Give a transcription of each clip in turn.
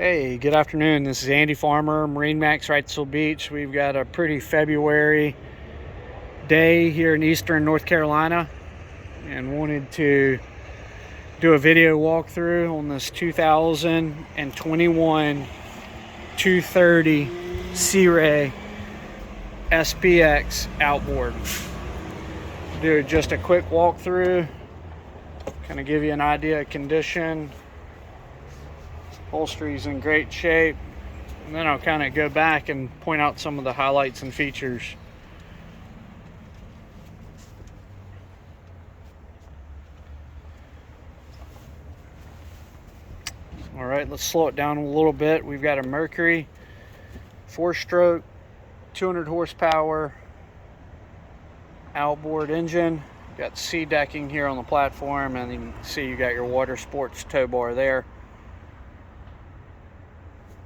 Hey, good afternoon. This is Andy Farmer, MarineMax Wrightsville Beach. We've got a pretty February day here in eastern North Carolina and wanted to do a video walkthrough on this 2021 230 Sea Ray SPX outboard. Do just a quick walkthrough, kind of give you an idea of condition. Upholstery's in great shape, and then I'll kind of go back and point out some of the highlights and features. All right, let's slow it down a little bit. We've got a Mercury 4-stroke 200 horsepower outboard engine. Got sea decking here on the platform, and you can see you got your water sports tow bar there.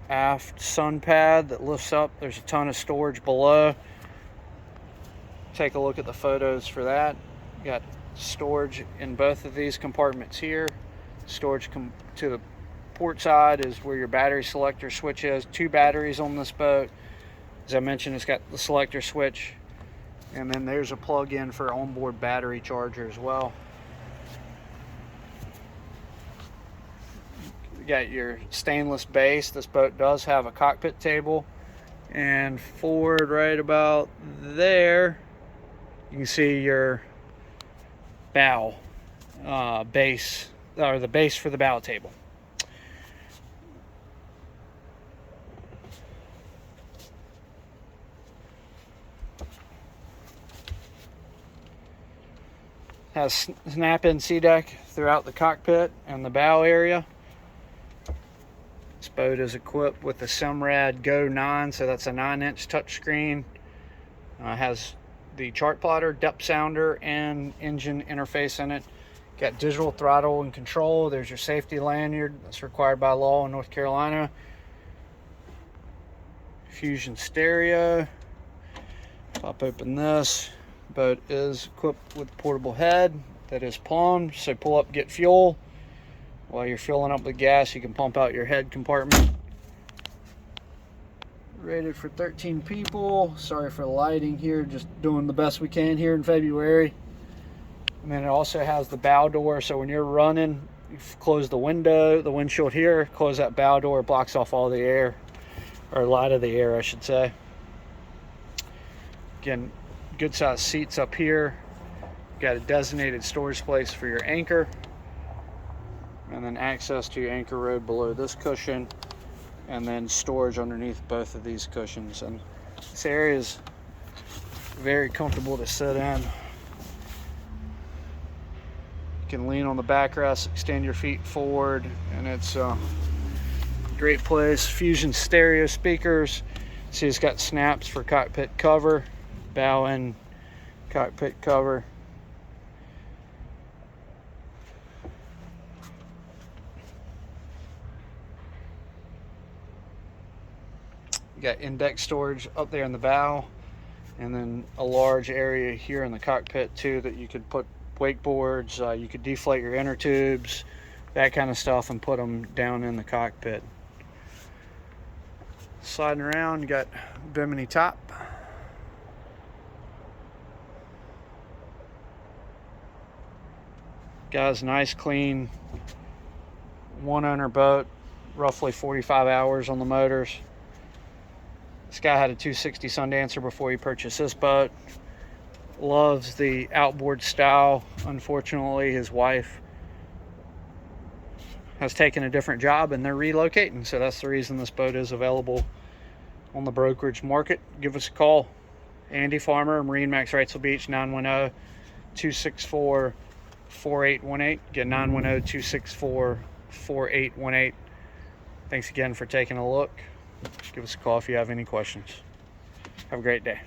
Aft sun pad that lifts up. There's a ton of storage below. Take a look at the photos for that. You got storage in both of these compartments here. Storage to the port side is where your battery selector switch is. 2 batteries on this boat. As I mentioned, it's got the selector switch, and then there's a plug-in for onboard battery charger as well. You got your stainless base. This boat does have a cockpit table, and forward right about there you can see your bow base, or the base for the bow table. Has snap-in sea deck throughout the cockpit and the bow area. This boat is equipped with the Simrad Go 9, so that's a 9-inch touchscreen. Has the chart plotter, depth sounder, and engine interface in it. Got digital throttle and control. There's your safety lanyard that's required by law in North Carolina. Fusion stereo. Pop open this. Boat is equipped with a portable head that is plumbed, so pull up, get fuel. While you're filling up with gas, you can pump out your head compartment. Rated for 13 people. Sorry for the lighting here, just doing the best we can here in February. And then it also has the bow door, so when you're running, you close the windshield here, close that bow door, it blocks off all the air, or a lot of the air, I should say. Again, good sized seats up here. Got a designated storage place for your anchor, and then access to your anchor rod below this cushion, and then storage underneath both of these cushions. And this area is very comfortable to sit in. You can lean on the backrest, extend your feet forward, and it's a great place. Fusion stereo speakers. See, it's got snaps for cockpit cover, bow and cockpit cover. You got index storage up there in the bow, and then a large area here in the cockpit too that you could put wakeboards. You could deflate your inner tubes, that kind of stuff, and put them down in the cockpit. Sliding around, you got bimini top. Guys, nice clean one owner boat, roughly 45 hours on the motors. This guy had a 260 Sundancer before he purchased this boat. Loves the outboard style. Unfortunately, his wife has taken a different job and they're relocating, so that's the reason this boat is available on the brokerage market. Give us a call. Andy Farmer, MarineMax Wrightsville Beach, 910-264-4818. Again, 910-264-4818. Thanks again for taking a look. Give us a call if you have any questions. Have a great day.